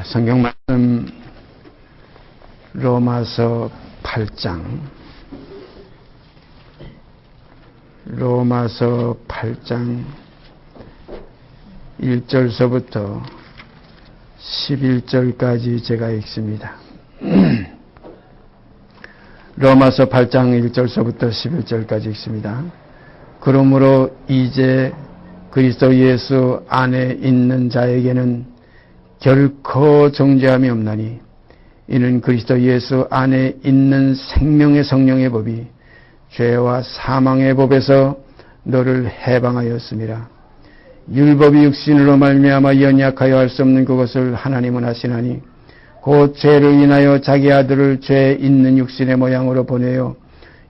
성경 말씀 로마서 8장 1절서부터 11절까지 제가 읽습니다. 로마서 8장 1절서부터 11절까지 읽습니다. 그러므로 이제 그리스도 예수 안에 있는 자에게는 결코 정죄함이 없나니 이는 그리스도 예수 안에 있는 생명의 성령의 법이 죄와 사망의 법에서 너를 해방하였습니다. 율법이 육신으로 말미암아 연약하여 할 수 없는 그것을 하나님은 하시나니 곧 죄를 인하여 자기 아들을 죄 있는 육신의 모양으로 보내어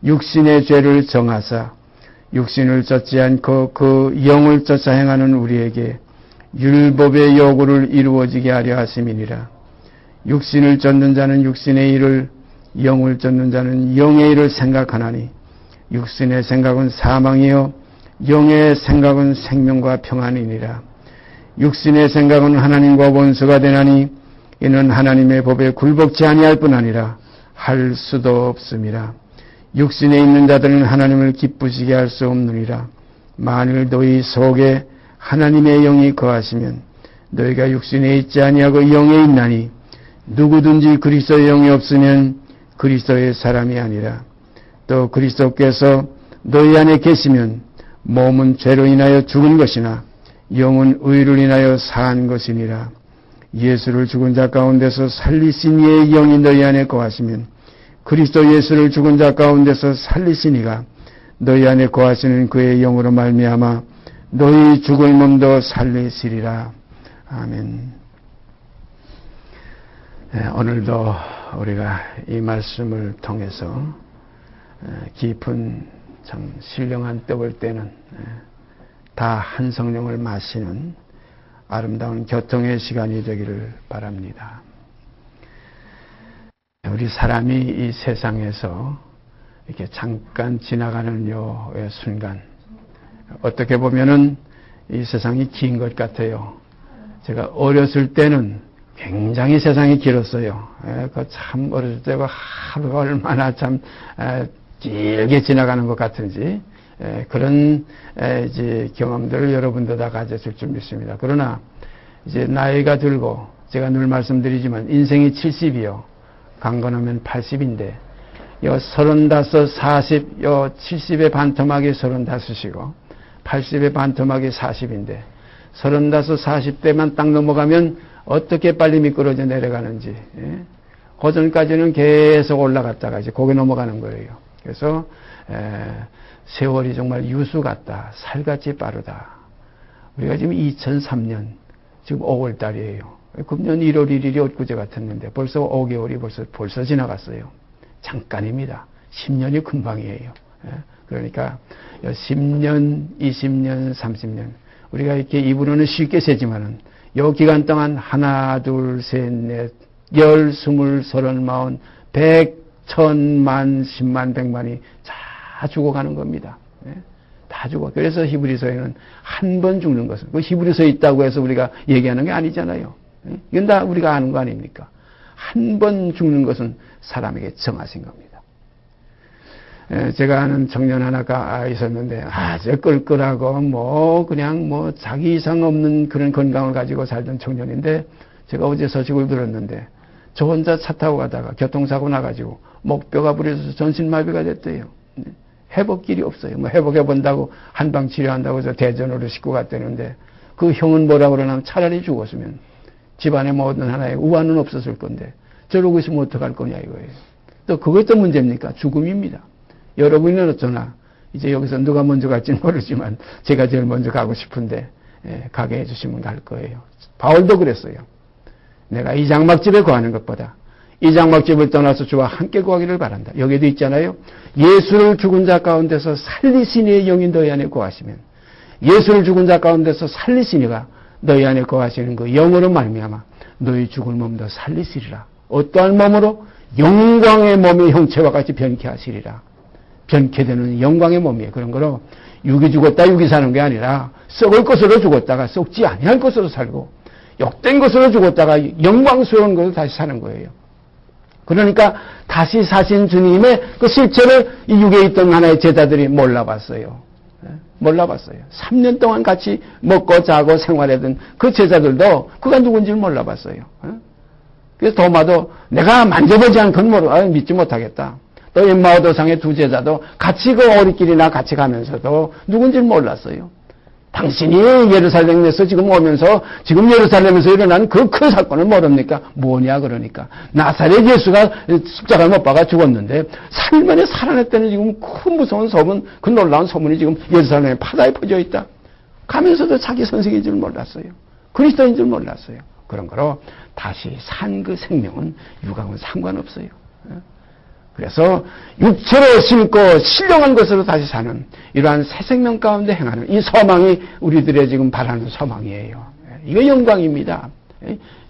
육신의 죄를 정하사 육신을 쫓지 않고 그 영을 쫓아 행하는 우리에게 율법의 요구를 이루어지게 하려 하심이니라. 육신을 쫓는 자는 육신의 일을, 영을 쫓는 자는 영의 일을 생각하나니 육신의 생각은 사망이요 영의 생각은 생명과 평안이니라. 육신의 생각은 하나님과 원수가 되나니 이는 하나님의 법에 굴복치 아니할 뿐 아니라 할 수도 없음이라. 육신에 있는 자들은 하나님을 기쁘시게 할 수 없느니라. 만일 너희 속에 하나님의 영이 거하시면 너희가 육신에 있지 아니하고 영에 있나니 누구든지 그리스도의 영이 없으면 그리스도의 사람이 아니라. 또 그리스도께서 너희 안에 계시면 몸은 죄로 인하여 죽은 것이나 영은 의를 인하여 산 것이니라. 예수를 죽은 자 가운데서 살리신 이의 영이 너희 안에 거하시면 그리스도 예수를 죽은 자 가운데서 살리신 이가 너희 안에 거하시는 그의 영으로 말미암아 너희 죽을 몸도 살리시리라. 아멘. 오늘도 우리가 이 말씀을 통해서 깊은 참 신령한 떡을 떼는 다 한 성령을 마시는 아름다운 교통의 시간이 되기를 바랍니다. 우리 사람이 이 세상에서 이렇게 잠깐 지나가는 요 순간, 어떻게 보면은 이 세상이 긴 것 같아요. 제가 어렸을 때는 굉장히 세상이 길었어요. 참 어렸을 때가 하루가 얼마나 참 길게 지나가는 것 같은지 그런 이제 경험들을 여러분도 다 가졌을 줄 믿습니다. 그러나 이제 나이가 들고 제가 늘 말씀드리지만 인생이 70이요. 강건하면 80인데 요 35, 40, 요 70의 반토막이 35이고 80의 반토막이 40인데 35, 40대만 딱 넘어가면 어떻게 빨리 미끄러져 내려가는지 그 전까지는 계속 올라갔다가 이제 거기 넘어가는 거예요. 그래서 세월이 정말 유수 같다. 살같이 빠르다. 우리가 지금 2003년 지금 5월 달이에요. 금년 1월 1일이 엊그제 같았는데 벌써 5개월이 벌써 지나갔어요. 잠깐입니다. 10년이 금방이에요. 그러니까 10년, 20년, 30년 우리가 이렇게 입으로는 쉽게 세지만은 요 기간 동안 하나, 둘, 셋, 넷, 열, 스물, 서른, 마흔, 백, 천만, 십만, 백만이 다 죽어가는 겁니다. 다 죽어. 그래서 히브리서에는 한 번 죽는 것은, 그 히브리서에 있다고 해서 우리가 얘기하는 게 아니잖아요. 이건 다 우리가 아는 거 아닙니까? 한 번 죽는 것은 사람에게 정하신 겁니다. 제가 아는 청년 하나가 있었는데 아주 끌끌하고 그냥 자기 이상 없는 그런 건강을 가지고 살던 청년인데 제가 어제 소식을 들었는데 저 혼자 차 타고 가다가 교통사고 나가지고 목뼈가 부러져서 전신마비가 됐대요. 회복길이 없어요. 회복해본다고 한방 치료한다고 해서 대전으로 싣고 갔다는데 그 형은 뭐라고 그러냐면 차라리 죽었으면 집안에 어떤 하나의 우환은 없었을 건데 저러고 있으면 어떡할 거냐 이거예요. 또 그것도 문제입니까? 죽음입니다. 여러분은 어쩌나 이제 여기서 누가 먼저 갈지는 모르지만 제가 제일 먼저 가고 싶은데 가게 해주시면 갈 거예요. 바울도 그랬어요. 내가 이 장막집에 거하는 것보다 이 장막집을 떠나서 주와 함께 거하기를 바란다. 여기도 있잖아요. 예수를 죽은 자 가운데서 살리신 이의 영이 너희 안에 거하시면 예수를 죽은 자 가운데서 살리신 이가 너희 안에 거하시는 그 영으로 말미암아 너희 죽을 몸도 살리시리라. 어떠한 몸으로? 영광의 몸의 형체와 같이 변케 하시리라. 변케 되는 영광의 몸이에요. 그런 거로 육이 죽었다 육이 사는 게 아니라 썩을 것으로 죽었다가 썩지 아니할 것으로 살고 욕된 것으로 죽었다가 영광스러운 것으로 다시 사는 거예요. 그러니까 다시 사신 주님의 그 실체를 이 육에 있던 하나의 제자들이 몰라봤어요. 몰라봤어요. 3년 동안 같이 먹고 자고 생활하던 그 제자들도 그가 누군지를 몰라봤어요. 그래서 도마도 내가 만져보지 않고는 믿지 못하겠다. 또 엠마오 도상의 두 제자도 같이 그 오리길이나 같이 가면서도 누군지를 몰랐어요. 당신이 예루살렘에서 지금 오면서 지금 예루살렘에서 일어난 그 큰 사건을 모릅니까? 뭐냐 그러니까 나사렛 예수가 십자가에 못 박아 죽었는데 3일 만에 살아났다는 지금 그 무서운 소문, 그 놀라운 소문이 지금 예루살렘에 바다에 퍼져 있다. 가면서도 자기 선생인 줄 몰랐어요. 그리스도인 줄 몰랐어요. 그런 거로 다시 산 그 생명은 육하고는 상관없어요. 그래서 육체로 심고 신령한 것으로 다시 사는 이러한 새 생명 가운데 행하는 이 소망이 우리들의 지금 바라는 소망이에요. 이거 영광입니다.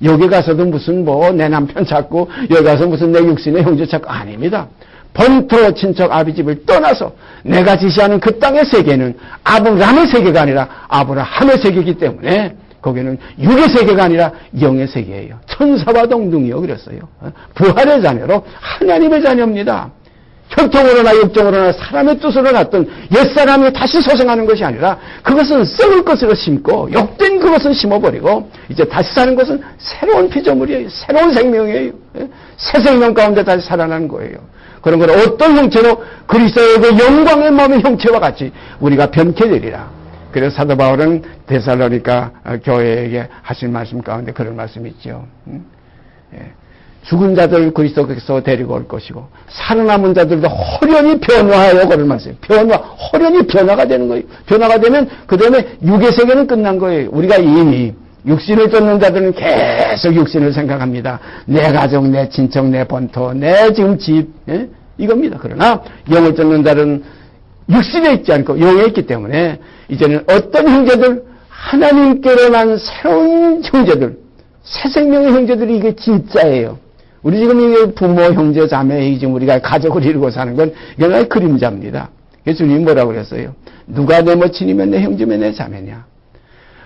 여기 가서도 무슨 내 남편 찾고 여기 가서 무슨 내 육신의 형제 찾고 아닙니다. 본토 친척 아비집을 떠나서 내가 지시하는 그 땅의 세계는 아브라함의 세계가 아니라 아브라함의 세계이기 때문에 거기는 육의 세계가 아니라 영의 세계예요. 천사와 동등이요 그랬어요. 부활의 자녀로 하나님의 자녀입니다. 혈통으로나 육정으로나 사람의 뜻으로 났던 옛사람이 다시 소생하는 것이 아니라 그것은 썩을 것으로 심고 욕된 그것은 심어버리고 이제 다시 사는 것은 새로운 피조물이에요. 새로운 생명이에요. 새 생명 가운데 다시 살아나는 거예요. 그런 걸 어떤 형체로 그리스도의 그 영광의 몸의 형체와 같이 우리가 변케 되리라. 그래서 사도 바울은 데살로니가 교회에게 하신 말씀 가운데 그런 말씀이 있죠. 죽은 그리스도께서 데리고 올 것이고 살아남은 자들도 호련히 변화하여 그런 말씀. 호련히 변화가 되는 거예요. 변화가 되면 그 다음에 육의 세계는 끝난 거예요. 우리가 이미 육신을 쫓는 자들은 계속 육신을 생각합니다. 내 가족, 내 친척, 내 본토, 내 지금 집 이겁니다. 그러나 영을 쫓는 자들은 육신에 있지 않고 영에 있기 때문에 이제는 어떤 형제들, 하나님께로 난 새로운 형제들, 새 생명의 형제들이 이게 진짜예요. 우리 지금 이게 부모, 형제, 자매, 지금 우리가 가족을 이루고 사는 건 이게 나의 그림자입니다. 그래서 주님이 뭐라고 그랬어요? 누가 내 모친이면 내 형제면 내 자매냐?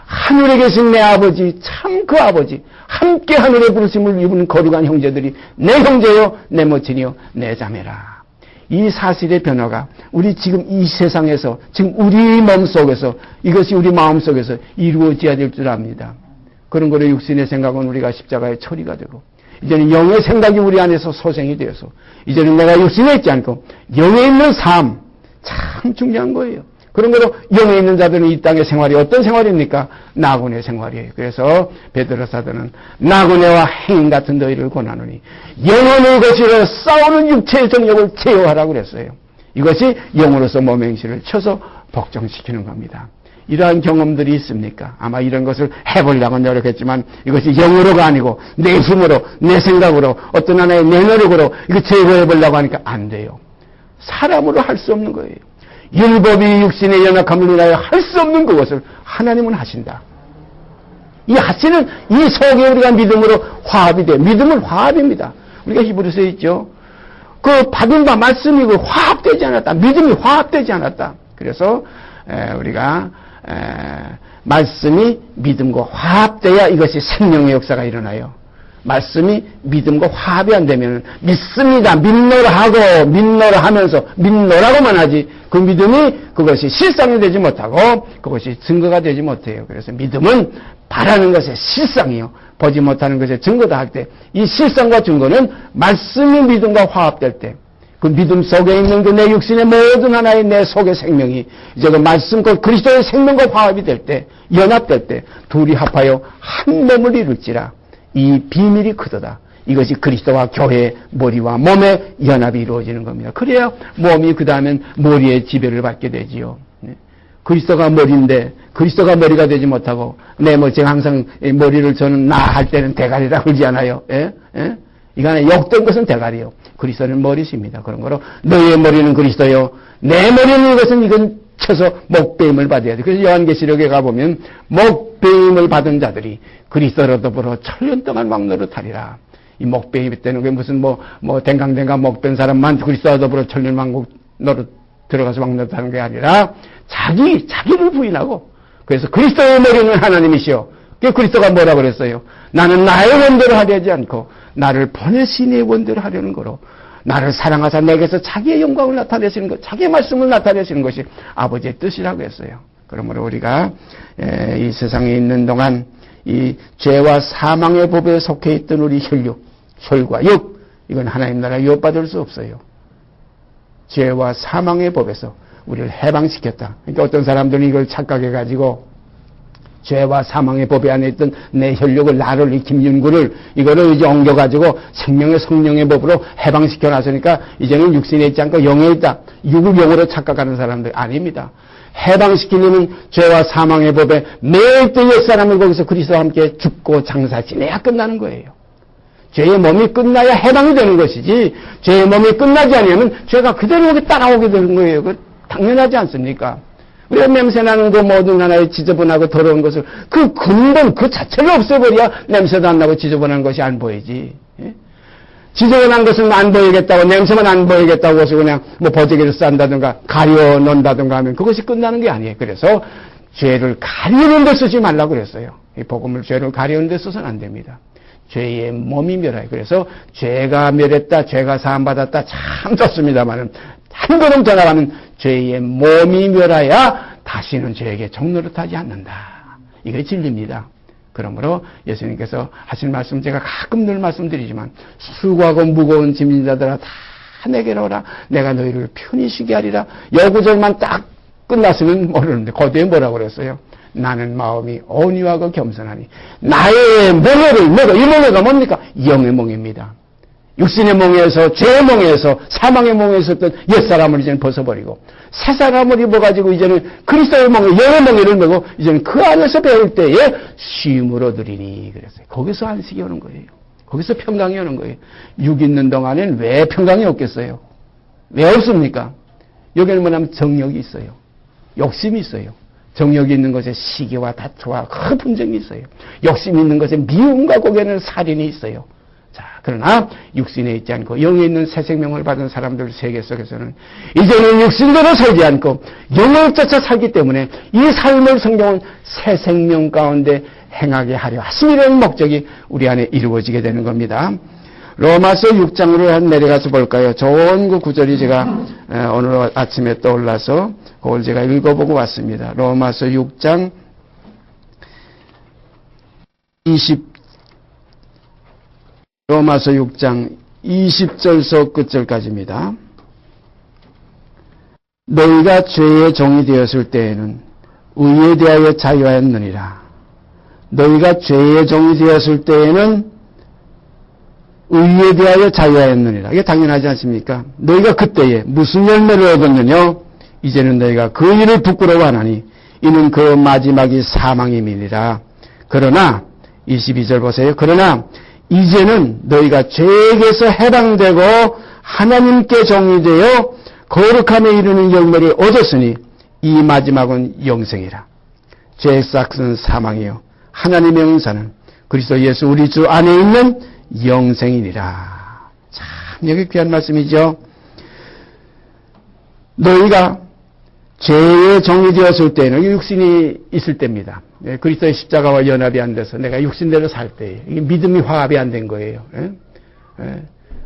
하늘에 계신 내 아버지, 참 그 아버지, 함께 하늘의 부르심을 입은 거룩한 형제들이 내 형제요, 내 모친이요, 내 자매라. 이 사실의 변화가 우리 지금 이 세상에서 지금 우리 몸 속에서 이것이 우리 마음 속에서 이루어져야 될 줄 압니다. 그런 거로 육신의 생각은 우리가 십자가에 처리가 되고 이제는 영의 생각이 우리 안에서 소생이 되어서 이제는 내가 육신에 있지 않고 영에 있는 삶 참 중요한 거예요. 그런 거로 영에 있는 자들은 이 땅의 생활이 어떤 생활입니까? 나그네 생활이에요. 그래서 베드로 사도는 나그네와 행인 같은 너희를 권하노니 영혼의 것으로 싸우는 육체의 정욕을 제어하라고 그랬어요. 이것이 영으로서 몸의 행실을 쳐서 복종시키는 겁니다. 이러한 경험들이 있습니까? 아마 이런 것을 해보려고 노력했지만 이것이 영으로가 아니고 내 힘으로, 내 생각으로, 어떤 하나의 내 노력으로 이거 제거해보려고 하니까 안 돼요. 사람으로 할 수 없는 거예요. 율법이 육신의 연약함을 인하여 할 수 없는 그것을 하나님은 하신다. 이 하시는 이 속에 우리가 믿음으로 화합이 돼. 믿음은 화합입니다. 우리가 히브리서에 있죠. 그 받은 바 말씀이 그 화합되지 않았다. 믿음이 화합되지 않았다. 그래서 우리가 말씀이 믿음과 화합돼야 이것이 생명의 역사가 일어나요. 말씀이 믿음과 화합이 안 되면 믿습니다. 믿노라 하면서 믿노라고만 하지 그 믿음이 그것이 실상이 되지 못하고 그것이 증거가 되지 못해요. 그래서 믿음은 바라는 것의 실상이요. 보지 못하는 것의 증거다 할 때 이 실상과 증거는 말씀이 믿음과 화합될 때 그 믿음 속에 있는 그 내 육신의 모든 하나의 내 속의 생명이 이제 그 말씀 그 그리스도의 생명과 화합이 될 때 연합될 때 둘이 합하여 한 몸을 이룰지라. 이 비밀이 크도다. 이것이 그리스도와 교회의 머리와 몸의 연합이 이루어지는 겁니다. 그래야 몸이 그 다음엔 머리의 지배를 받게 되지요. 그리스도가 머리인데 그리스도가 머리가 되지 못하고 제가 항상 머리를 저는 나 할 때는 대가리라고 그러지 않아요. 이거 안에 욕된 것은 대가리요. 그리스도는 머리십니다. 그런 거로 너의 머리는 그리스도요. 내 머리는 이건 쳐서 목배임을 받아야 돼. 그래서 요한계시록에 가보면 목배임을 받은 자들이 그리스도로 더불어 천년 동안 왕노릇하리라. 이 목배임 때는 게 무슨 댕강댕강 목된 사람만 그리스도와 더불어 천년 왕노릇 들어가서 왕노릇하는 게 아니라 자기를 부인하고 그래서 그리스도의 머리는 하나님이시요 그리스도가 뭐라 그랬어요? 나는 나의 원대로 하려지 않고 나를 보내신 이의 원대로 하려는 거로 나를 사랑하사 내게서 자기의 영광을 나타내시는 것, 자기의 말씀을 나타내시는 것이 아버지의 뜻이라고 했어요. 그러므로 우리가 이 세상에 있는 동안 이 죄와 사망의 법에 속해 있던 우리 혈과 육, 이건 하나님 나라 유업받을 수 없어요. 죄와 사망의 법에서 우리를 해방시켰다. 그러니까 어떤 사람들은 이걸 착각해가지고 죄와 사망의 법에 안에 있던 내 혈육을, 나를, 이 김윤구를 이거를 이제 옮겨가지고 생명의 성령의 법으로 해방시켜 놨으니까 이제는 육신에 있지 않고 영에 있다. 육을 영으로 착각하는 사람들 아닙니다. 해방시키려면 죄와 사망의 법에 매일 때 옛사람을 거기서 그리스도와 함께 죽고 장사 지내야 끝나는 거예요. 죄의 몸이 끝나야 해방이 되는 것이지 죄의 몸이 끝나지 않으면 죄가 그대로 여기 따라오게 되는 거예요. 그 당연하지 않습니까? 우리가 냄새나는 그 모든 하나의 지저분하고 더러운 것을 그 근본 그 자체를 없애버려야 냄새도 안 나고 지저분한 것이 안 보이지. 예? 지저분한 것은 안 보이겠다고 냄새만 안 보이겠다고 해서 그냥 뭐 보재기를 싼다든가 가려 놓는다든가 하면 그것이 끝나는 게 아니에요. 그래서 죄를 가리는 데 쓰지 말라고 그랬어요. 이 복음을 죄를 가리는 데 써서는 안 됩니다. 죄의 몸이 멸하여. 그래서 죄가 멸했다, 죄가 사함받았다 참 좋습니다만은 한 걸음 더 나가면 죄의 몸이 멸하여 다시는 죄에게 종노릇하지 않는다. 이게 진리입니다. 그러므로 예수님께서 하신 말씀 제가 가끔 늘 말씀드리지만 수고하고 무거운 짐진 자들아 다 내게로 오라. 내가 너희를 편히 쉬게 하리라. 여구절만 딱 끝났으면 모르는데 거기에 뭐라고 그랬어요? 나는 마음이 온유하고 겸손하니 나의 멍에를 먹어. 이 멍에가 뭡니까? 영의 멍입니다. 육신의 멍에서 죄의 멍에서 사망의 멍에 있었던 옛사람을 이제는 벗어버리고 새 사람을 입어가지고 이제는 그리스도의 멍에 영의 멍에를 메고 이제는 그 안에서 배울 때에 쉼을 얻으리니 그랬어요. 거기서 안식이 오는 거예요. 거기서 평강이 오는 거예요. 육 있는 동안에는 왜 평강이 없겠어요? 왜 없습니까? 여기는 뭐냐면 정욕이 있어요. 욕심이 있어요. 정욕이 있는 것에 시기와 다투와 큰 분쟁이 있어요. 욕심이 있는 것에 미움과 고개는 살인이 있어요. 자, 그러나 육신에 있지 않고 영에 있는 새 생명을 받은 사람들 세계 속에서는 이제는 육신대로 살지 않고 영을 쫓아 살기 때문에 이 삶을 성경은 새 생명 가운데 행하게 하려 하심이라는 목적이 우리 안에 이루어지게 되는 겁니다. 로마서 6장으로 한 내려가서 볼까요? 좋은 그 구절이 제가 오늘 아침에 떠올라서 그걸 제가 읽어보고 왔습니다. 로마서 6장 20절서 끝절까지입니다. 너희가 죄의 종이 되었을 때에는 의에 대하여 자유하였느니라. 너희가 죄의 종이 되었을 때에는 의에 대하여 자유하였느니라. 이게 당연하지 않습니까? 너희가 그때에 무슨 열매를 얻었느냐? 이제는 너희가 그 일을 부끄러워하나니 이는 그 마지막이 사망임이니라. 그러나 22절 보세요. 그러나 이제는 너희가 죄에게서 해방되고 하나님께 종이 되어 거룩함에 이르는 열매를 얻었으니 이 마지막은 영생이라. 죄의 싹은 사망이요 하나님의 은사는 그리스도 예수 우리 주 안에 있는 영생이니라. 참 여기 귀한 말씀이죠. 너희가 죄의 종이 되었을 때는 육신이 있을 때입니다. 그리스도의 십자가와 연합이 안 돼서 내가 육신대로 살 때에 이게 믿음이 화합이 안 된 거예요.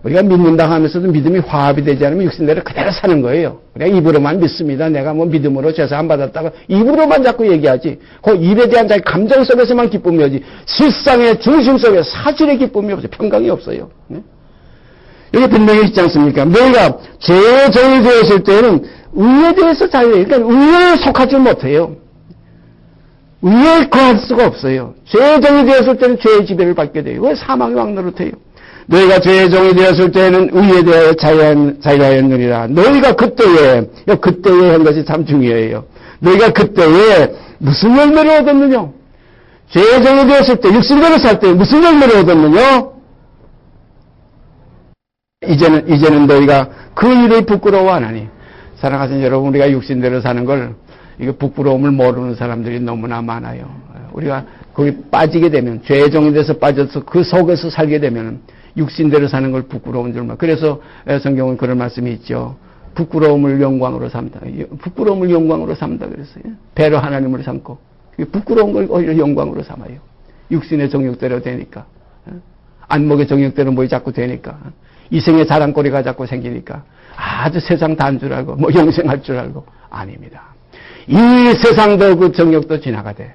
우리가 믿는다 하면서도 믿음이 화합이 되지 않으면 육신대로 그대로 사는 거예요. 그냥 입으로만 믿습니다. 내가 뭐 믿음으로 죄사 안 받았다가 입으로만 자꾸 얘기하지. 그 입에 대한 자기 감정 속에서만 기쁨이 오지. 실상의 중심 속에 사실의 기쁨이 없어요. 평강이 없어요. 여기 분명히 있지 않습니까? 너희가 죄의 종이 되었을 때는 의에 대해서 자유해요. 그러니까 의에 속하지 못해요. 의에 거할 수가 없어요. 죄의 종이 되었을 때는 죄의 지배를 받게 돼요. 왜 사망의 왕노릇해요? 너희가 죄의 종이 되었을 때는 의에 대하여 자유하였느니라. 너희가 그때에 한 것이 참 중요해요. 너희가 그때에 무슨 열매를 얻었느냐? 죄의 종이 되었을 때, 육신대로 살 때 무슨 열매를 얻었느냐? 이제는 너희가 그 일을 부끄러워하나니. 사랑하신 여러분, 우리가 육신대로 사는 걸 이게 부끄러움을 모르는 사람들이 너무나 많아요. 우리가 거기 빠지게 되면 죄의 종이 돼서 빠져서 그 속에서 살게 되면 육신대로 사는 걸 부끄러운 줄만. 그래서 성경은 그런 말씀이 있죠. 부끄러움을 영광으로 삼다. 부끄러움을 영광으로 삼다 그랬어요. 배로 하나님을 삼고 부끄러운 걸 오히려 영광으로 삼아요. 육신의 정욕대로 되니까. 안목의 정욕대로 뭐 자꾸 되니까. 이생의 자랑거리가 자꾸 생기니까. 아주 세상 단 줄 알고, 뭐 영생할 줄 알고. 아닙니다. 이 세상도 그 정욕도 지나가되,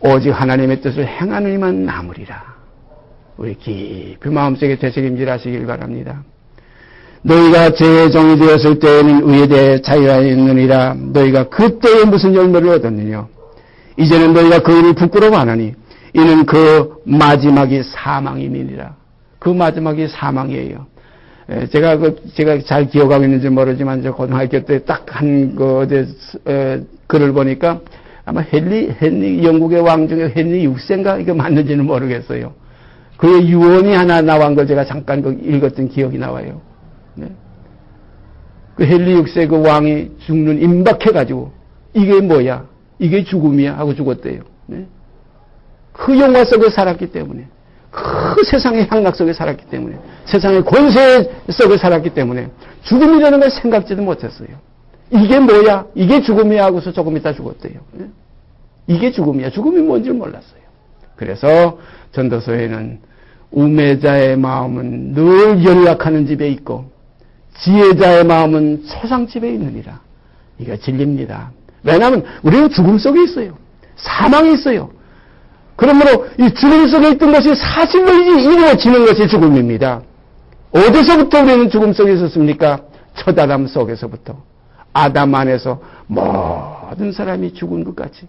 오직 하나님의 뜻을 행하는 이만 남으리라. 우리 깊이 마음속에 되새김질하시길 바랍니다. 너희가 죄의 종이 되었을 때에는 의에 대해 자유하였느니라. 너희가 그때에 무슨 열매를 얻었느냐. 이제는 너희가 그 일을 부끄러워하느니 이는 그 마지막이 사망임이니라. 그 마지막이 사망이에요. 제가 잘 기억하고 있는지 모르지만 저 고등학교 때 딱 한 글을 보니까 아마 헨리 영국의 왕 중에 헨리 6세인가 이거 맞는지는 모르겠어요. 그의 유언이 하나 나온 걸 제가 잠깐 읽었던 기억이 나와요. 네. 그 헨리 6세 그 왕이 죽는 임박해가지고 이게 뭐야? 이게 죽음이야? 하고 죽었대요. 네. 그 영화 속에 살았기 때문에, 그 세상의 향락 속에 살았기 때문에, 세상의 권세 속에 살았기 때문에 죽음이라는 걸 생각지도 못했어요. 이게 뭐야? 이게 죽음이야? 하고서 조금 있다 죽었대요. 네. 이게 죽음이야. 죽음이 뭔지 몰랐어요. 그래서 전도서에는 우매자의 마음은 늘 연락하는 집에 있고 지혜자의 마음은 초상집에 있느니라. 이거 진리입니다. 왜냐하면 우리는 죽음 속에 있어요. 사망이 있어요. 그러므로 이 죽음 속에 있던 것이 사실로 이루어지는 것이 죽음입니다. 어디서부터 우리는 죽음 속에 있었습니까? 첫 아담 속에서부터. 아담 안에서 모든 사람이 죽은 것 같이.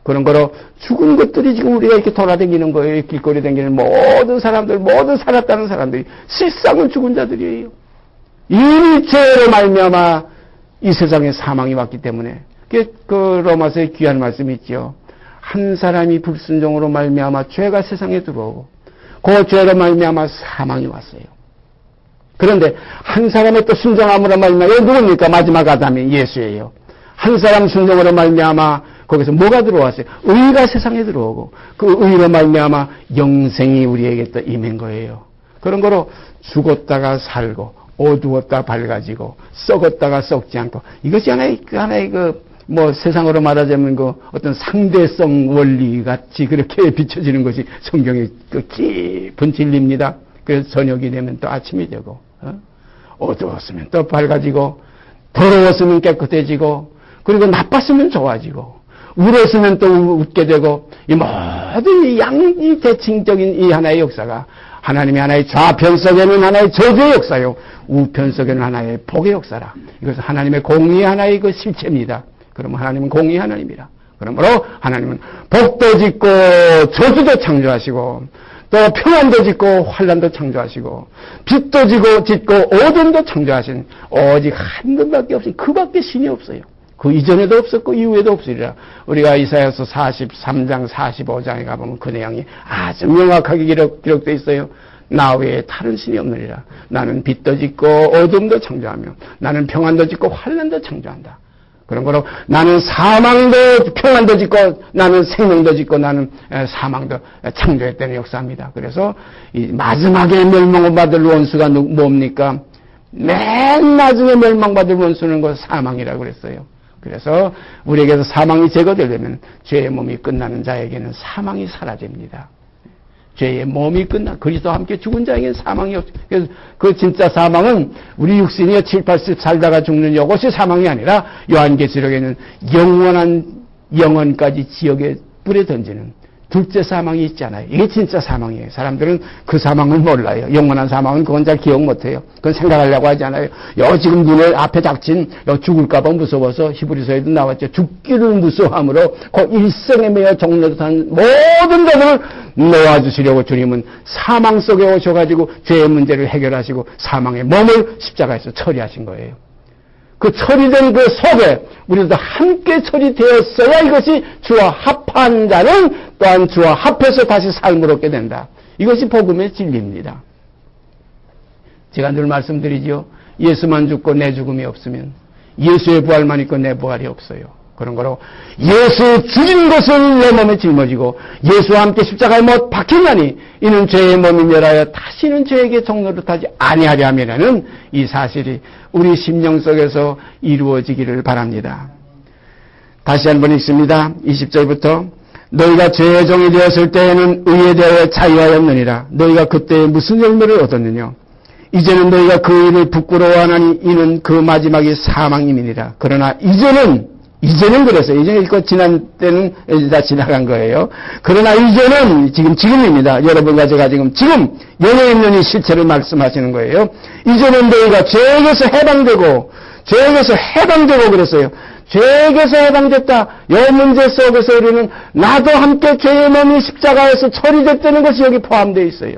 그런 거로 죽은 것들이 지금 우리가 이렇게 돌아다니는 거예요. 길거리 다니는 모든 사람들, 모든 살았다는 사람들이 실상은 죽은 자들이에요. 이 죄로 말미암아 이 세상에 사망이 왔기 때문에 그 로마서에 귀한 말씀이 있죠. 한 사람이 불순종으로 말미암아 죄가 세상에 들어오고 그 죄로 말미암아 사망이 왔어요. 그런데 한 사람의 또 순종함으로 말미암아 누굽니까? 마지막 아담이 예수예요. 한 사람 순종으로 말미암아 거기서 뭐가 들어왔어요? 의가 세상에 들어오고 그 의로 말미암아 영생이 우리에게 또 임한 거예요. 그런 거로 죽었다가 살고 어두웠다 밝아지고 썩었다가 썩지 않고 이것이 하나의 뭐 세상으로 말하자면 그 어떤 상대성 원리 같이 그렇게 비춰지는 것이 성경의 그 깊은 진리입니다. 그래서 저녁이 되면 또 아침이 되고 어두웠으면 또 밝아지고 더러웠으면 깨끗해지고 그리고 나빴으면 좋아지고 울었으면 또 웃게 되고 이 모든 이 양이 대칭적인 이 하나의 역사가 하나님의 하나의 좌편 속에는 하나의 저주의 역사요 우편 속에는 하나의 복의 역사라. 이것은 하나님의 공의의 하나의 그 실체입니다. 그러면 하나님은 공의의 하나님이라. 그러므로 하나님은 복도 짓고 저주도 창조하시고 또 평안도 짓고 환난도 창조하시고 빛도 짓고 어둠도 창조하신 오직 한 분밖에 없으니 그밖에 신이 없어요. 그 이전에도 없었고 이후에도 없으리라. 우리가 이사야서 43장 45장에 가보면 그 내용이 아주 명확하게 기록되어 있어요. 나 외에 다른 신이 없느니라. 나는 빛도 짓고 어둠도 창조하며 나는 평안도 짓고 환난도 창조한다. 그런 거로 나는 사망도 평안도 짓고 나는 생명도 짓고 나는 사망도 창조했다는 역사입니다. 그래서 이 마지막에 멸망받을 원수가 뭡니까? 맨 나중에 멸망받을 원수는 그 사망이라고 그랬어요. 그래서 우리에게서 사망이 제거되려면 죄의 몸이 끝나는 자에게는 사망이 사라집니다. 죄의 몸이 그리스도와 함께 죽은 자에게는 사망이 없죠. 그래서 그 진짜 사망은 우리 육신이 7, 80 살다가 죽는 이것이 사망이 아니라 요한계시록에는 영원까지 지옥의 불에 던지는 둘째 사망이 있잖아요. 이게 진짜 사망이에요. 사람들은 그 사망을 몰라요. 영원한 사망은 그건 잘 기억 못해요. 그건 생각하려고 하지 않아요. 지금 눈을 앞에 닥친 죽을까봐 무서워서 히브리서에도 나왔죠. 죽기를 무서워함으로 그 일생에 매여 종로릇한 모든 것을 놓아주시려고 주님은 사망 속에 오셔가지고 죄의 문제를 해결하시고 사망의 몸을 십자가에서 처리하신 거예요. 그 처리된 그 속에 우리도 함께 처리되었어야 이것이 주와 합한 자는 또한 주와 합해서 다시 삶을 얻게 된다. 이것이 복음의 진리입니다. 제가 늘 말씀드리지요. 예수만 죽고 내 죽음이 없으면 예수의 부활만 있고 내 부활이 없어요. 그런 거로 예수 죽인 것을 내 몸에 짊어지고 예수와 함께 십자가에 못 박혔나니 이는 죄의 몸이 멸하여 다시는 죄에게 종노릇하지 아니하려 함이라는 이 사실이 우리 심령 속에서 이루어지기를 바랍니다. 다시 한번 읽습니다. 20절부터 너희가 죄의 종이 되었을 때에는 의에 대하여 자유하였느니라. 너희가 그때 무슨 열매를 얻었느냐? 이제는 너희가 그 일을 부끄러워하나니 이는 그 마지막이 사망임이니라. 그러나 이제는 그랬어요. 이제는 읽고 지난 때는 다 지나간 거예요. 그러나 이제는 지금입니다. 여러분과 제가 지금 영에 있는 이 실체를 말씀하시는 거예요. 이제는 너희가 죄에게서 해방되고 그랬어요. 죄에게서 해방됐다. 이 문제 속에서 우리는 나도 함께 죄의 몸이 십자가에서 처리됐다는 것이 여기 포함되어 있어요.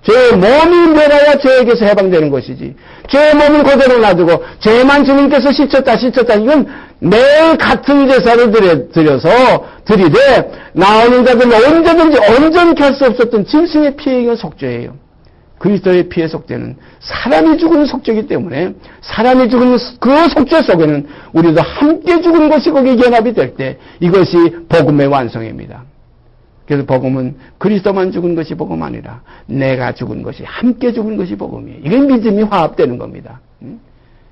죄의 몸이 멸하여 죄에게서 해방되는 것이지. 죄의 몸을 그대로 놔두고 죄만 주님께서 씻었다. 이건 매일 같은 제사를 드리되 나오는 자들은 언제든지 온전케 할 수 없었던 짐승의 피에 이건 속죄예요. 그리스도의 피의 속죄는 사람이 죽은 속죄이기 때문에 사람이 죽은 그 속죄 속에는 우리도 함께 죽은 것이 거기에 연합이 될 때 이것이 복음의 완성입니다. 그래서 복음은 그리스도만 죽은 것이 복음 아니라 내가 죽은 것이 함께 죽은 것이 복음이에요. 이게 믿음이 화합되는 겁니다.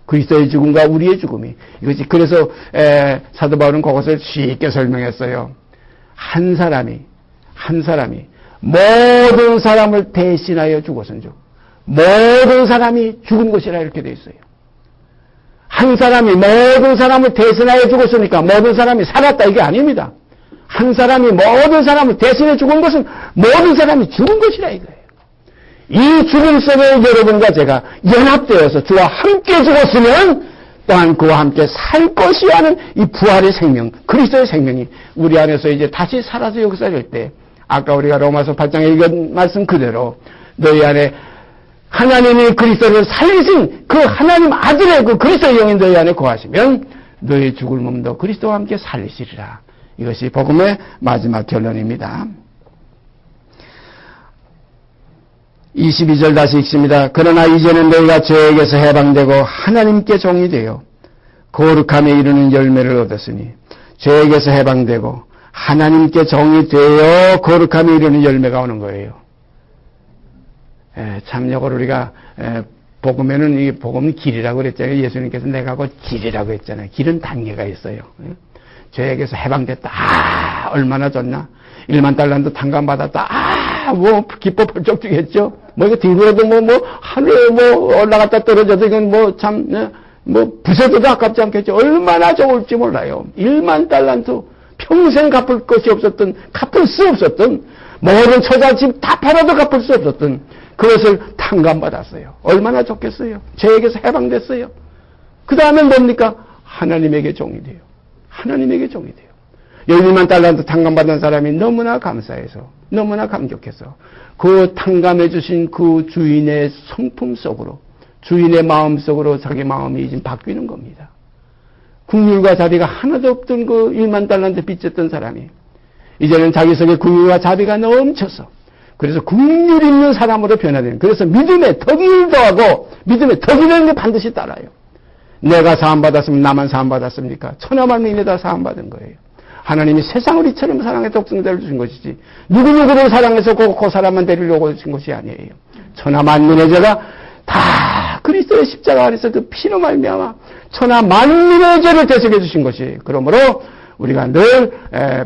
그리스도의 죽음과 우리의 죽음이 이것이 그래서 사도 바울은 그것을 쉽게 설명했어요. 한 사람이 모든 사람을 대신하여 죽었은즉 모든 사람이 죽은 것이라 이렇게 되어 있어요. 한 사람이 모든 사람을 대신하여 죽었으니까 모든 사람이 살았다 이게 아닙니다. 한 사람이 모든 사람을 대신해 죽은 것은 모든 사람이 죽은 것이라 이거예요. 이 죽음 속에 여러분과 제가 연합되어서 주와 함께 죽었으면 또한 그와 함께 살 것이라는 이 부활의 생명, 그리스도의 생명이 우리 안에서 이제 다시 살아서 역사될 때 아까 우리가 로마서 8장에 읽은 말씀 그대로 너희 안에 하나님이 그리스도를 살리신 그 하나님 아들의 그 그리스도의 영이 너희 안에 거하시면 너희 죽을 몸도 그리스도와 함께 살리시리라. 이것이 복음의 마지막 결론입니다. 22절 다시 읽습니다. 그러나 이제는 너희가 죄에게서 해방되고 하나님께 종이 되어 거룩함에 이르는 열매를 얻었으니 죄에게서 해방되고 하나님께 종이 되어 거룩함에 이르는 열매가 오는 거예요. 참 이걸 우리가 복음에는 이 복음은 길이라고 그랬잖아요. 예수님께서 내가 곧 길이라고 했잖아요. 길은 단계가 있어요. 죄에게서 해방됐다. 얼마나 좋나. 1만 달란트 탕감받았다. 기뻐 펄쩍 뛰겠죠. 이거 뒤로라도 하늘에 올라갔다 떨어져도 이건 참, 부서져도 아깝지 않겠죠. 얼마나 좋을지 몰라요. 1만 달란트. 평생 갚을 것이 없었던, 갚을 수 없었던, 모든 처자집 다 팔아도 갚을 수 없었던 그것을 탕감받았어요. 얼마나 좋겠어요. 죄에게서 해방됐어요. 그 다음에 뭡니까? 하나님에게 종이 돼요. 하나님에게 종이 돼요. 1만 달란트 탕감받은 사람이 너무나 감사해서, 너무나 감격해서 그 탕감해 주신 그 주인의 성품 속으로, 주인의 마음 속으로 자기 마음이 이제 바뀌는 겁니다. 국률과 자비가 하나도 없던 그 1만 달란트 빚졌던 사람이 이제는 자기 속에 국률과 자비가 넘쳐서 그래서 국률 있는 사람으로 변화되는, 그래서 믿음의 덕이 더하고 믿음의 덕이 되는 게 반드시 따라요. 내가 사함받았으면 나만 사함받았습니까? 천하만민이 다 사함받은 거예요. 하나님이 세상을 이처럼 사랑의 독생자를 주신 것이지 누구누구를 사랑해서 그 사람만 데리려고 주신 것이 아니에요. 천하만민의 죄가 다 그리스도의 십자가 안에서 그 피로 말미암아 천하만민의 죄를 대속해 주신 것이, 그러므로 우리가 늘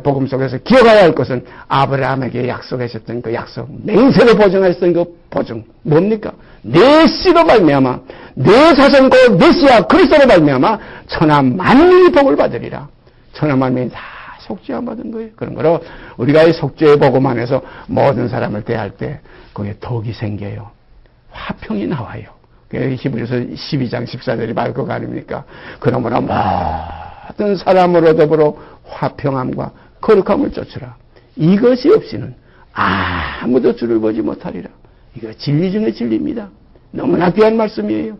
복음 속에서 기억해야 할 것은 아브라함에게 약속하셨던 그 약속, 맹세로 보증하셨던 그 보증 뭡니까? 내 씨로 말미암아 내 자손 곧 메시아 그리스도로 말미암아 천하만민이 복을 받으리라. 천하만민이 다 속죄함 받은 거예요. 그런 거로 우리가 이 속죄의 복음 안에서 모든 사람을 대할 때 거기에 덕이 생겨요. 화평이 나와요. 히브리서 12장 14절이 말 그거 아닙니까? 그러므로 모든 사람으로 더불어 화평함과 거룩함을 쫓으라. 이것이 없이는 아무도 주를 보지 못하리라. 이거 진리 중의 진리입니다. 너무나 귀한 말씀이에요.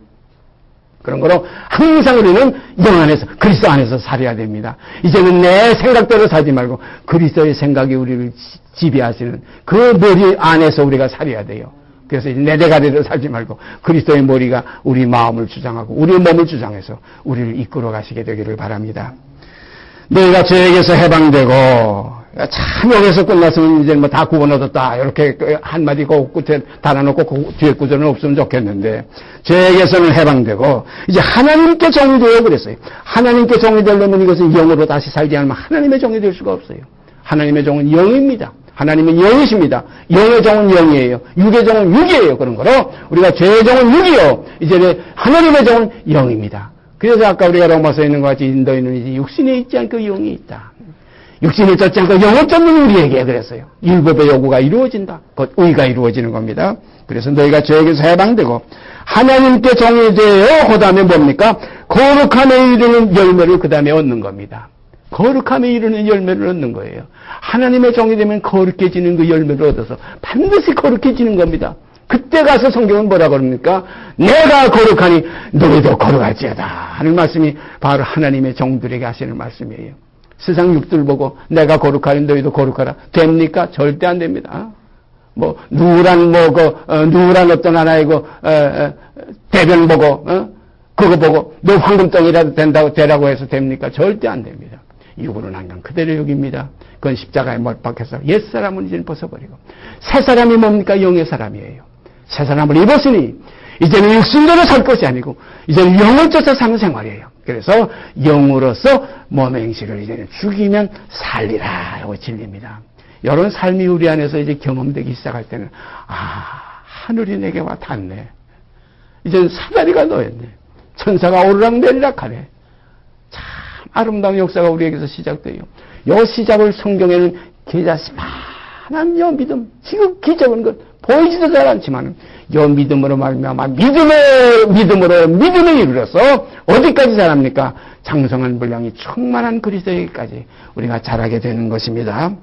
그런 거로 항상 우리는 영 안에서, 그리스도 안에서 살아야 됩니다. 이제는 내 생각대로 살지 말고 그리스도의 생각이 우리를 지배하시는 그 머리 안에서 우리가 살아야 돼요. 그래서 내 대가리로 살지 말고 그리스도의 머리가 우리 마음을 주장하고 우리 몸을 주장해서 우리를 이끌어 가시게 되기를 바랍니다. 너희가 죄에게서 해방되고, 참 여기서 끝났으면 이제 다 구원 얻었다 이렇게 한마디 그 끝에 달아놓고 그 뒤에 구절은 없으면 좋겠는데, 죄에게서는 해방되고 이제 하나님께 종이 되어 그랬어요. 하나님께 종이 되려면 이것은 영으로 다시 살지 않으면 하나님의 종이 될 수가 없어요. 하나님의 종은 영입니다. 하나님은 영이십니다. 영의 종은 영이에요. 육의 종은 육이에요. 그런 거로 우리가 죄의 종은 육이요. 이제 하나님의 종은 영입니다. 그래서 아까 우리가 로마서에 있는 것 같이 너희는 이제 육신에 있지 않고 영이 있다. 육신이 쫓지 않고 영을 쫓는 우리에게 그랬어요. 율법의 요구가 이루어진다. 곧 의가 이루어지는 겁니다. 그래서 너희가 죄에게서 해방되고 하나님께 종이 되어 그 다음에 뭡니까? 거룩함에 이르는 열매를 그 다음에 얻는 겁니다. 거룩함에 이르는 열매를 얻는 거예요. 하나님의 종이 되면 거룩해지는 그 열매를 얻어서 반드시 거룩해지는 겁니다. 그때 가서 성경은 뭐라고 그럽니까? 내가 거룩하니 너희도 거룩할지어다 하는 말씀이 바로 하나님의 종들에게 하시는 말씀이에요. 세상 육들 보고 내가 거룩하니 너희도 거룩하라. 됩니까? 절대 안 됩니다. 누구란 어떤 하나의 대변 보고, 그거 보고, 너 황금덩이라도 되라고 해서 됩니까? 절대 안 됩니다. 육으로는 항상 그대로 육입니다. 그건 십자가에 못 박혀서 옛사람은 이제는 벗어버리고. 새 사람이 뭡니까? 영의 사람이에요. 새 사람을 입었으니, 이제는 육신대로 살 것이 아니고, 이제는 영을 쫓아 사는 생활이에요. 그래서 영으로서 몸의 행실을 이제는 죽이면 살리라 하고 진리입니다. 이런 삶이 우리 안에서 이제 경험되기 시작할 때는 하늘이 내게 와 닿네. 이제는 사다리가 놓였네. 천사가 오르락내리락 하네. 참 아름다운 역사가 우리에게서 시작돼요. 이 시작을 성경에는 계자시만한 요 믿음, 지극히 적은 것 보이지도 잘 않지만 요 믿음으로 말미암아 믿음에 이르러서 어디까지 자랍니까? 장성한 분량이 충만한 그리스도에게까지 우리가 자라게 되는 것입니다.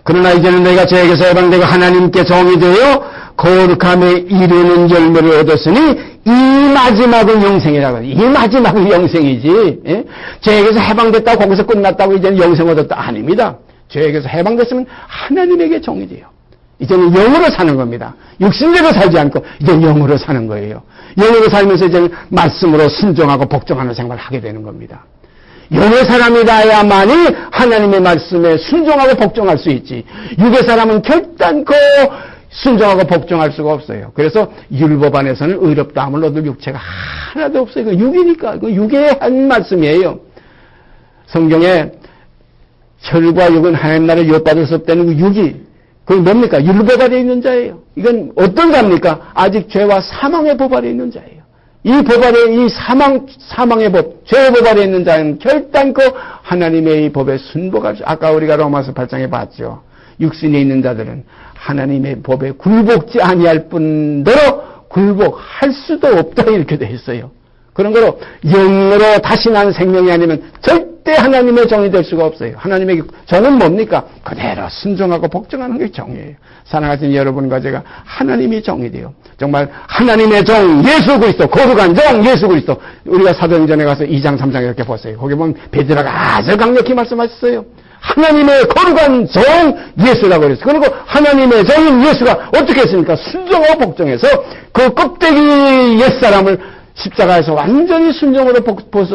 그러나 이제는 너희가 죄에게서 해방되고 하나님께 종이 되어 거룩함에 이르는 열매를 얻었으니 이 마지막은 영생이라고 해요. 이 마지막은 영생이지. 예? 죄에게서 해방됐다고 거기서 끝났다고 이제는 영생 얻었다. 아닙니다. 죄에게서 해방됐으면 하나님에게 종이 돼요. 이제는 영으로 사는 겁니다. 육신대로 살지 않고 이제는 영으로 사는 거예요. 영으로 살면서 이제는 말씀으로 순종하고 복종하는 생활을 하게 되는 겁니다. 영의 사람이라야만이 하나님의 말씀에 순종하고 복종할 수 있지. 육의 사람은 결단코 순종하고 복종할 수가 없어요. 그래서 율법 안에서는 의롭다함을 얻을 육체가 하나도 없어요. 그 육이니까. 그 육의 한 말씀이에요. 성경에 혈과 육은 하나님 나라에 유업받을 수 없다는 그 육이 그건 뭡니까? 율법 아래 있는 자예요. 이건 어떤 자입니까? 아직 죄와 사망의 법 아래 있는 자예요. 이 법 아래, 이 사망의 법, 죄의 법 아래 있는 자는 결단코 하나님의 이 법에 순복할 수, 아까 우리가 로마서 8장에 봤죠. 육신에 있는 자들은 하나님의 법에 굴복지 아니할 뿐더러 굴복할 수도 없다 이렇게 되어 있어요. 그런 거로 영으로 다시 난 생명이 아니면 절대 하나님의 종이 될 수가 없어요. 하나님의 종은 뭡니까? 그대로 순종하고 복종하는 게 종이에요. 사랑하신 여러분과 제가 하나님이 종이 돼요. 정말 하나님의 종 예수 그리스도, 거룩한 종 예수 그리스도. 우리가 사도행전에 가서 2장 3장 이렇게 보세요. 거기 보면 베드로가 아주 강력히 말씀하셨어요. 하나님의 거룩한 종 예수라고 그랬어요. 그리고 하나님의 종인 예수가 어떻게 했습니까? 순종하고 복종해서 그 껍데기 옛사람을 십자가에서 완전히 순종으로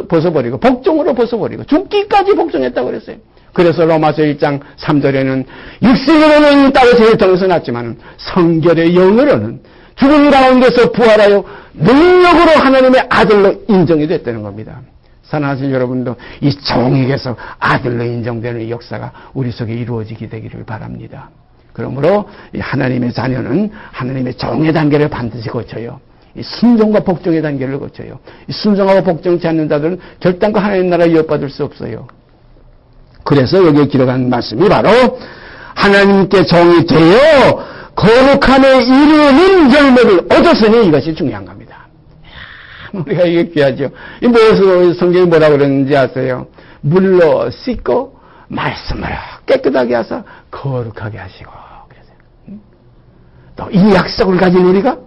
벗어버리고 복종으로 벗어버리고 죽기까지 복종했다고 그랬어요. 그래서 로마서 1장 3절에는 육신으로는 따로 죄를 통해서 났지만 성결의 영으로는 죽은 가운데서 부활하여 능력으로 하나님의 아들로 인정이 됐다는 겁니다. 사랑하신 여러분도 이 종에게서 아들로 인정되는 역사가 우리 속에 이루어지게 되기를 바랍니다. 그러므로 이 하나님의 자녀는 하나님의 종의 단계를 반드시 거쳐요. 이 순종과 복종의 단계를 거쳐요. 이 순종하고 복종치 않는 자들은 결단코 하나님 나라 이어받을 수 없어요. 그래서 여기에 기록한 말씀이 바로 하나님께 종이 되어 거룩함에 이르는 열매를 얻었으니 이것이 중요한 겁니다. 우리가 이게 귀하죠. 이 무엇을 성경이 뭐라고 그러는지 아세요? 물로 씻고 말씀으로 깨끗하게 하사 거룩하게 하시고 그러세요. 또 이 약속을 가진 우리가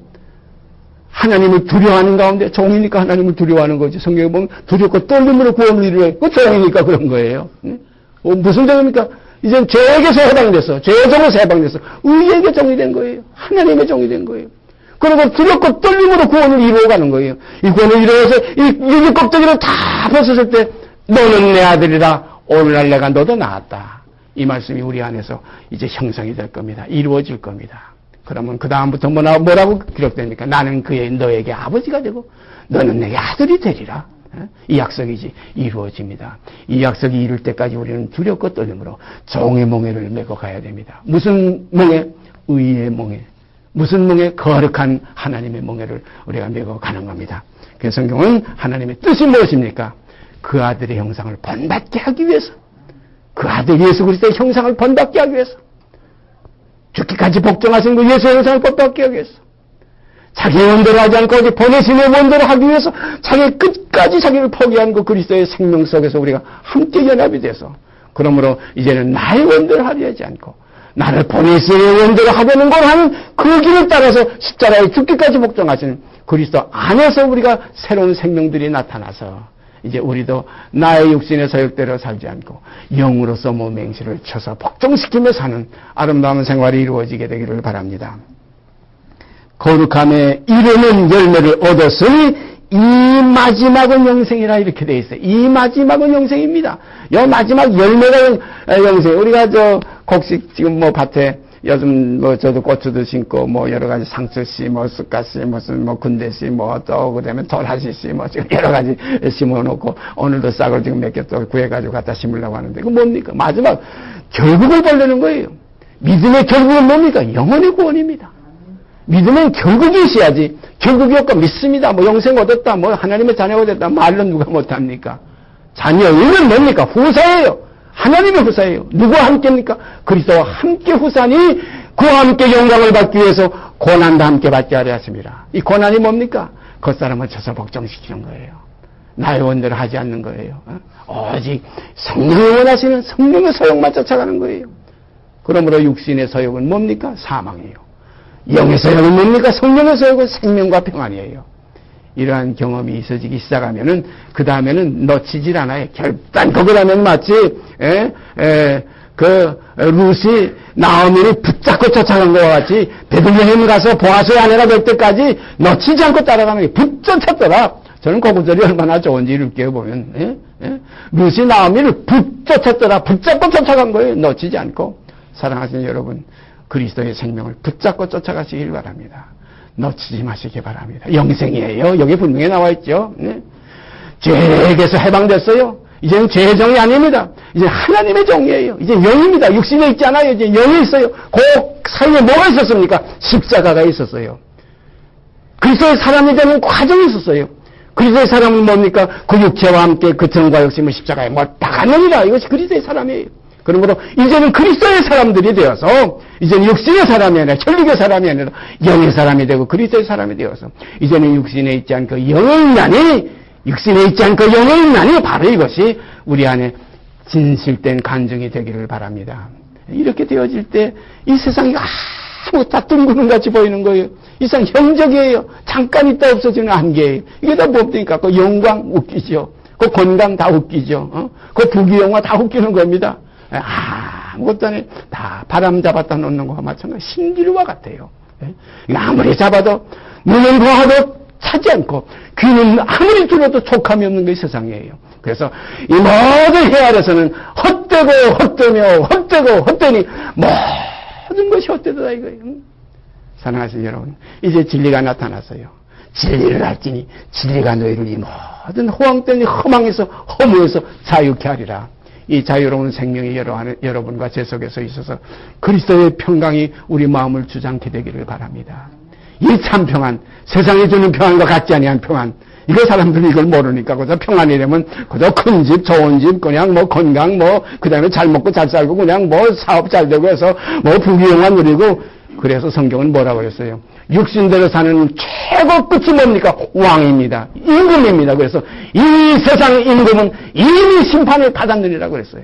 하나님을 두려워하는 가운데 종이니까 하나님을 두려워하는 거지. 성경에 보면 두렵고 떨림으로 구원을 이루어요. 그 종이니까 그런 거예요. 무슨 종입니까? 이젠 죄에게서 해방됐어. 죄의 종에서 해방됐어. 의에게 종이 된 거예요. 하나님의 종이 된 거예요. 그리고 두렵고 떨림으로 구원을 이루어가는 거예요. 이 구원을 이루어서 이 껍데기를 다 벗었을 때 너는 내 아들이라 오늘날 내가 너도 낳았다. 이 말씀이 우리 안에서 이제 형성이 될 겁니다. 이루어질 겁니다. 그러면 그 다음부터 뭐라고 기록됩니까? 나는 너에게 아버지가 되고 너는 내게 아들이 되리라. 이 약속이지 이루어집니다. 이 약속이 이룰 때까지 우리는 두렵고 떨림으로 종의 몽에를 메고 가야 됩니다. 무슨 몽에? 의의 몽에. 무슨 몽에? 거룩한 하나님의 몽에를 우리가 메고 가는 겁니다. 그래서 성경은 하나님의 뜻이 무엇입니까? 그 아들의 형상을 본받게 하기 위해서, 그 아들 예수 그리스도의 형상을 본받게 하기 위해서, 죽기까지 복종하신 그 예수의 형상을 본받게 하기 위해서, 자기의 원대로 하지 않고 오직 보내심의 원대로 하기 위해서 자기의 끝까지 자기를 포기한 그 그리스도의 생명 속에서 우리가 함께 연합이 돼서, 그러므로 이제는 나의 원대로 하려 하지 않고 나를 보내심의 원대로 하려는 걸 하는 그 길을 따라서 십자가에 죽기까지 복종하시는 그리스도 안에서 우리가 새로운 생명들이 나타나서 이제 우리도 나의 육신의 서역대로 살지 않고 영으로서 맹세를 쳐서 복종시키며 사는 아름다운 생활이 이루어지게 되기를 바랍니다. 거룩함에 이르는 열매를 얻었으니 이 마지막은 영생이라 이렇게 되어 있어요. 이 마지막은 영생입니다. 이 마지막 열매가 영생. 우리가 곡식 지금 밭에 요즘 저도 고추도 심고 여러 가지 상추씨, 쑥갓씨, 무슨 군대씨, 또 그다음에 도라지씨, 지금 여러 가지 심어놓고 오늘도 싹을 지금 몇 개 또 구해가지고 갖다 심으려고 하는데 그 뭡니까? 마지막 결국을 보려는 거예요. 믿음의 결국은 뭡니까? 영혼의 구원입니다. 믿으면 결국이 있어야지. 결국이 없고 믿습니다. 영생 얻었다. 하나님의 자녀가 됐다. 말로 누가 못합니까? 자녀는 뭡니까? 후사예요. 하나님의 후사예요. 누구와 함께입니까? 그리스도와 함께 후사니 그와 함께 영광을 받기 위해서 고난도 함께 받게 하려 하십니다. 이 고난이 뭡니까? 겉사람을 쳐서 복종시키는 거예요. 나의 원대로 하지 않는 거예요. 오직 성령을 원하시는 성령의 소욕만 쫓아가는 거예요. 그러므로 육신의 소욕은 뭡니까? 사망이에요. 영의 소욕은 뭡니까? 성령의 소욕은 생명과 평안이에요. 이러한 경험이 있어지기 시작하면은 그 다음에는 놓치질 않아요. 결단코 그 다음에는 마치 룻이 나오미를 붙잡고 쫓아간 것과 같이 베들레헴 가서 보아스의 아내가 될 때까지 놓치지 않고 따라가는 게 붙쫓았더라. 저는 그 구절이 얼마나 좋은지 이렇게 보면 룻이 나오미를 붙쫓았더라. 붙잡고 쫓아간 거예요. 놓치지 않고. 사랑하시는 여러분, 그리스도의 생명을 붙잡고 쫓아가시길 바랍니다. 놓치지 마시기 바랍니다. 영생이에요. 여기 분명히 나와 있죠. 죄에게서 해방됐어요. 이제는 죄의 종이 아닙니다. 이제 하나님의 종이에요. 이제 영입니다. 육신에 있지 않아요. 이제 영이 있어요. 그 사이에 뭐가 있었습니까? 십자가가 있었어요. 그리스도의 사람이 되는 과정이 있었어요. 그리스도의 사람은 뭡니까? 그 육체와 함께 그 정과 욕심을 십자가에 못 박아내니라. 이것이 그리스도의 사람이에요. 그러므로 이제는 그리스도의 사람들이 되어서 이제는 육신의 사람이 아니라 혈육의 사람이 아니라 영의 사람이 되고 그리스도의 사람이 되어서 이제는 육신에 있지 않고 영의 인간이 육신에 있지 않고 영의 인간이 바로 이것이 우리 안에 진실된 간증이 되기를 바랍니다. 이렇게 되어질 때 이 세상이 아무 다 둥그런같이 보이는 거예요. 이 세상 형적이에요. 잠깐 있다 없어지는 한계예요. 이게 다 뭡니까? 그 영광 웃기죠. 그 건강 다 웃기죠. 그 부귀영화 다 웃기는 겁니다. 아무것도 아니에요. 다 바람 잡았다 놓는 거와 마찬가지 신기루와 같아요. 아무리 잡아도 눈은 거하도 차지 않고 귀는 아무리 들어도 촉감이 없는 게 세상이에요. 그래서 이 모든 해 아래서는 헛되고 헛되며 헛되고 헛되니 모든 것이 헛되다 이거예요. 사랑하시는 여러분, 이제 진리가 나타났어요. 진리를 알지니 진리가 너희를 이 모든 호황된 허망에서 허무에서 자유케 하리라. 이 자유로운 생명이 여러분과 제 속에서 있어서 그리스도의 평강이 우리 마음을 주장케 되기를 바랍니다. 이 참 평안, 세상이 주는 평안과 같지 아니한 평안, 이거 사람들이 이걸 모르니까 그저 평안이라면 그저 큰 집, 좋은 집, 그냥 건강, 그 다음에 잘 먹고 잘 살고 그냥 사업 잘 되고 해서 부귀영화 누리고. 그래서 성경은 뭐라고 했어요? 육신대로 사는 최고 끝이 뭡니까? 왕입니다. 임금입니다. 그래서 이 세상 임금은 이미 심판을 받았느니라고 그랬어요.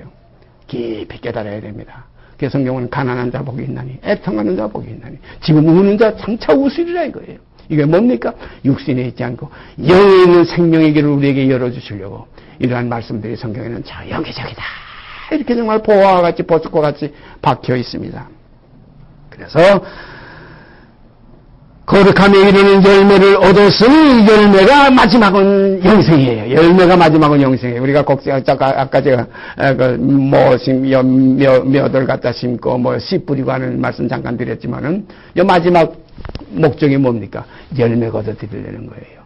깊이 깨달아야 됩니다. 그래서 성경은 가난한 자 복이 있나니, 애통하는 자 복이 있나니, 지금 우는 자 장차 웃으리라 이거예요. 이게 뭡니까? 육신에 있지 않고 영에 있는 생명의 길을 우리에게 열어주시려고 이러한 말씀들이 성경에는 저 여기저기다 이렇게 정말 보화와 같이 보석과 같이 박혀 있습니다. 그래서 거룩함에 이르는 열매를 얻었으니 열매가 마지막은 영생이에요. 열매가 마지막은 영생이에요. 우리가 아까 제가 묘들 갖다 심고 씨 뿌리고 하는 말씀 잠깐 드렸지만은 이 마지막 목적이 뭡니까? 열매가 얻어드리려는 거예요.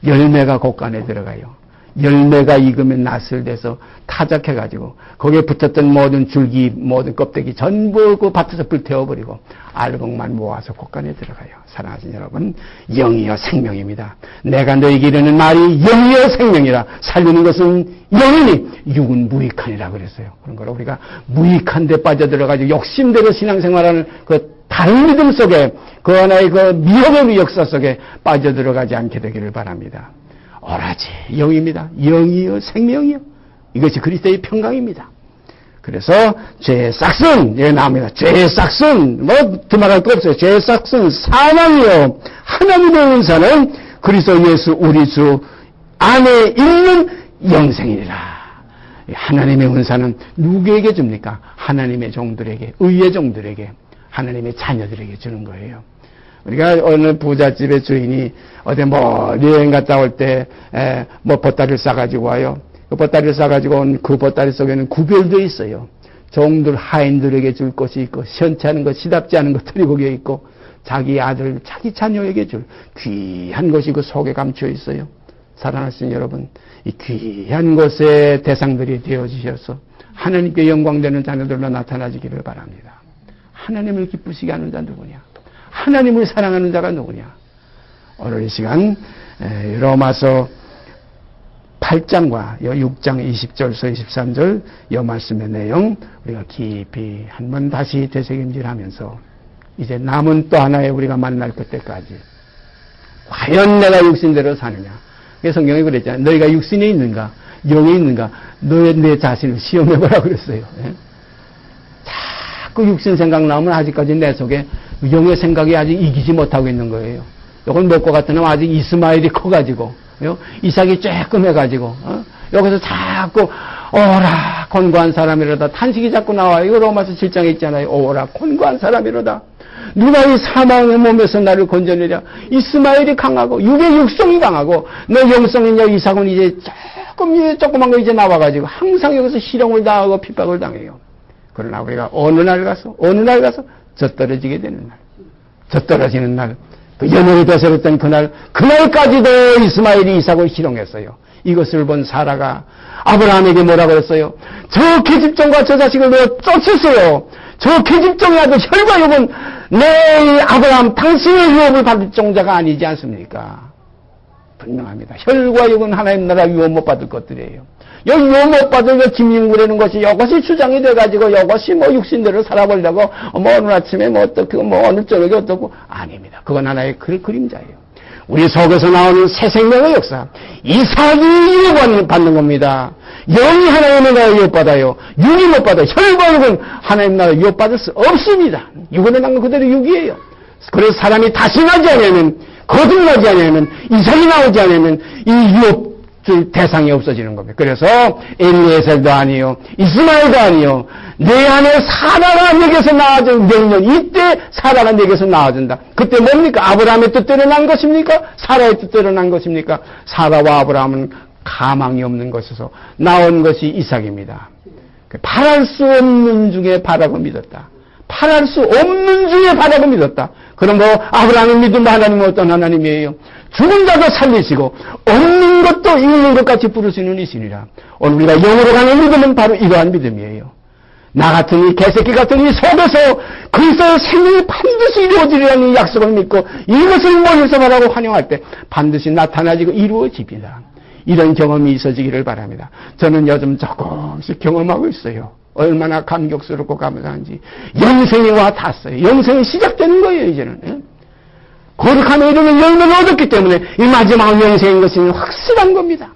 열매가 곳간에 들어가요. 열매가 익으면 낫을 대서 타작해가지고 거기에 붙었던 모든 줄기, 모든 껍데기 전부 그 밭에서 불태워버리고 알곡만 모아서 곳간에 들어가요. 사랑하신 여러분, 영이여 생명입니다. 내가 너에게 이르는 말이 영이여 생명이라. 살리는 것은 영이니 육은 무익하니라 그랬어요. 그런 걸 우리가 무익한 데 빠져들어가지고 욕심대로 신앙생활하는 그 다른 믿음 속에 그 하나의 그 미혹의 역사 속에 빠져들어가지 않게 되기를 바랍니다. 오라지 영입니다. 영이요 생명이요. 이것이 그리스도의 평강입니다. 그래서 죄의 싹슨 여기 나옵니다. 죄의 싹슨 뭐 두말할 거 없어요. 죄의 싹슨 사망이요 하나님의 은사는 그리스도 예수 우리 주 안에 있는 영생이니라. 하나님의 은사는 누구에게 줍니까? 하나님의 종들에게, 의의 종들에게, 하나님의 자녀들에게 주는 거예요. 우리가 어느 부잣집의 주인이 어디 뭐 여행 갔다 올 때 뭐 보따리를 싸가지고 와요. 그 보따리를 싸가지고 온 그 보따리 속에는 구별되어 있어요. 종들 하인들에게 줄 것이 있고 시원치 않은 것, 시답지 않은 것들이 거기에 있고 자기 아들, 자기 자녀에게 줄 귀한 것이 그 속에 감춰 있어요. 사랑하시는 여러분, 이 귀한 것의 대상들이 되어주셔서 하나님께 영광되는 자녀들로 나타나시기를 바랍니다. 하나님을 기쁘시게 하는 자 누구냐? 하나님을 사랑하는 자가 누구냐? 오늘 이 시간 로마서 8장과 6장 20절서 23절 이 말씀의 내용 우리가 깊이 한번 다시 되새김질하면서 이제 남은 또 하나의 우리가 만날 그때까지 과연 내가 육신대로 사느냐? 성경이 그랬잖아요. 너희가 육신에 있는가? 영에 있는가? 내 자신을 시험해보라 그랬어요. 자꾸 육신 생각 나오면 아직까지 내 속에 영의 생각이 아직 이기지 못하고 있는 거예요. 이건 먹고 같으면 아직 이스마엘이 커가지고 이삭이 조금 해가지고 여기서 자꾸 오라 곤고한 사람이로다 탄식이 자꾸 나와요. 이거 로마서 7장에 있잖아요. 오라 곤고한 사람이로다. 누가 이 사망의 몸에서 나를 건져내랴. 이스마엘이 강하고 육의 육성이 강하고 너 영성이냐. 이삭은 이제 조그만 거 이제 나와가지고 항상 여기서 실형을 당하고 핍박을 당해요. 그러나 우리가 어느 날 가서 젖떨어지게 되는 날, 젖떨어지는 날, 그 연혈이 되살았던 그날까지도 이스마엘이 이삭을 희롱했어요. 이것을 본 사라가 아브라함에게 뭐라 그랬어요? 저 계집종과 저 자식을 내가 쫓으세요. 저 계집종의 아들 혈과 육은 내 아브라함 당신의 유업을 받을 종자가 아니지 않습니까? 분명합니다. 혈과 육은 하나님 나라 유업 못 받을 것들이에요. 여기 유업 못 받을 김인구라는 것이 이것이 주장이 돼가지고 이것이 뭐 육신대로 살아보려고 뭐 오늘 아침에 뭐 어떻게 뭐 오늘 저녁에 어떻고 아닙니다. 그건 하나의 그림자예요. 우리 속에서 나오는 새 생명의 역사 이삭이 유업 받는 겁니다. 영이 하나님의 나라 유업 받아요. 육이 못 받아요. 혈과 육은 하나님 나라 유업 받을 수 없습니다. 육은 난 그대로 육이에요. 그래서 사람이 다시 나지 않으면 거듭나지 않으면 이삭이 나오지 않으면 이 유업 대상이 없어지는 겁니다. 그래서 엘리에셀도 아니요 이스마엘도 아니요 내 안에 사라가 내게서 나아진 명령 이때 사라가 내게서 나아진다. 그때 뭡니까? 아브라함의 뜻대로 난 것입니까? 사라의 뜻대로 난 것입니까? 사라와 아브라함은 가망이 없는 것에서 나온 것이 이삭입니다. 바랄 수 없는 중에 바라고 믿었다. 바랄 수 없는 중에 바라고 믿었다. 그럼 뭐 아브라함의 믿음 하나님은 어떤 하나님이에요? 죽은 자도 살리시고 없는 것도 있는 것 같이 부르시는 이시니라. 오늘 우리가 영으로 가는 믿음은 바로 이러한 믿음이에요. 나 같은 이 개새끼 같은 이 속에서 그리스도의 생명이 반드시 이루어지리라는 약속을 믿고 이것을 모여서 말하고 환영할 때 반드시 나타나지고 이루어집니다. 이런 경험이 있어지기를 바랍니다. 저는 요즘 조금씩 경험하고 있어요. 얼마나 감격스럽고 감사한지. 영생이 와 닿았어요. 영생이 시작되는 거예요, 이제는. 거룩함에 이르는 열매를 얻었기 때문에 이 마지막 영생인 것이 확실한 겁니다.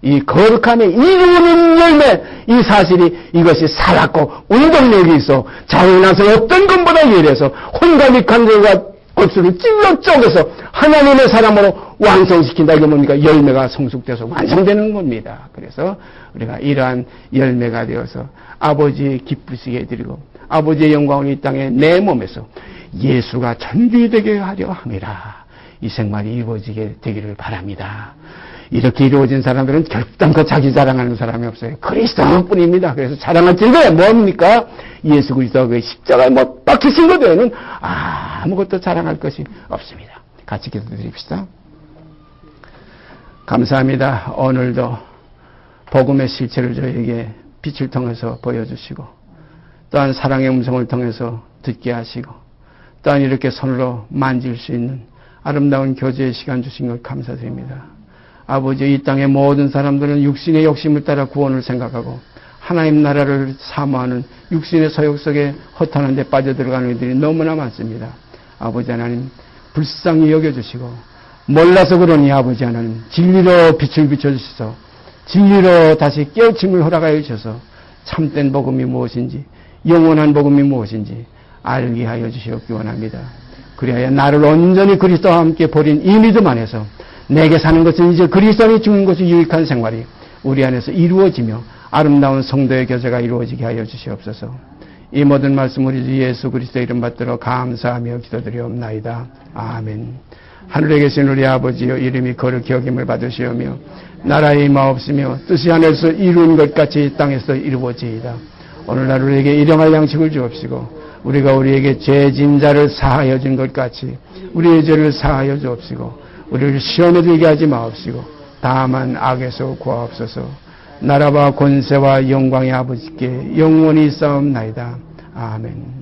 이 거룩함에 이루는 열매, 이 사실이 이것이 살았고 운동력이 있어 자원나서 어떤 것보다 예리해서 혼과 관절과 골수를 찔러 쪼개서 하나님의 사람으로 완성시킨다. 이게 뭡니까? 열매가 성숙돼서 완성되는 겁니다. 그래서 우리가 이러한 열매가 되어서 아버지 기쁘시게 해드리고 아버지의 영광을 이 땅에 내 몸에서 예수가 전비되게 하려 함이라. 이 생활이 이루어지게 되기를 바랍니다. 이렇게 이루어진 사람들은 결단코 자기 자랑하는 사람이 없어요. 그리스도뿐입니다. 그래서 자랑할 줄은 뭡니까? 예수 그리스도가 그 십자가에 못 박히신 것 외에는 아무것도 자랑할 것이 없습니다. 같이 기도드립시다. 감사합니다. 오늘도 복음의 실체를 저에게 빛을 통해서 보여주시고 또한 사랑의 음성을 통해서 듣게 하시고 또한 이렇게 손으로 만질 수 있는 아름다운 교제의 시간 주신 것 감사드립니다. 아버지, 이 땅의 모든 사람들은 육신의 욕심을 따라 구원을 생각하고 하나님 나라를 사모하는 육신의 소욕 속에 허탄한 데 빠져들어가는 이들이 너무나 많습니다. 아버지 하나님, 불쌍히 여겨주시고 몰라서 그러니 아버지 하나님 진리로 빛을 비춰주셔서 진리로 다시 깨우침을 허락하여 주셔서 참된 복음이 무엇인지 영원한 복음이 무엇인지 알게 하여 주시옵기 원합니다. 그리하여 나를 온전히 그리스도와 함께 버린 이 믿음 안에서 내게 사는 것은 이제 그리스도 안에 죽는 것이 유익한 생활이 우리 안에서 이루어지며 아름다운 성도의 교제가 이루어지게 하여 주시옵소서. 이 모든 말씀 우리 주 예수 그리스도의 이름 받들어 감사하며 기도드리옵나이다. 아멘. 하늘에 계신 우리 아버지여, 이름이 거룩히 여김을 받으시오며 나라의 임하옵시며 뜻이 하늘에서 이루는 것 같이 땅에서 이루어지이다. 오늘날 우리에게 일용할 양식을 주옵시고 우리가 우리에게 죄진 자를 사하여 준 것 같이 우리의 죄를 사하여 주옵시고 우리를 시험에 들게 하지 마옵시고 다만 악에서 구하옵소서. 나라와 권세와 영광의 아버지께 영원히 싸움나이다. 아멘.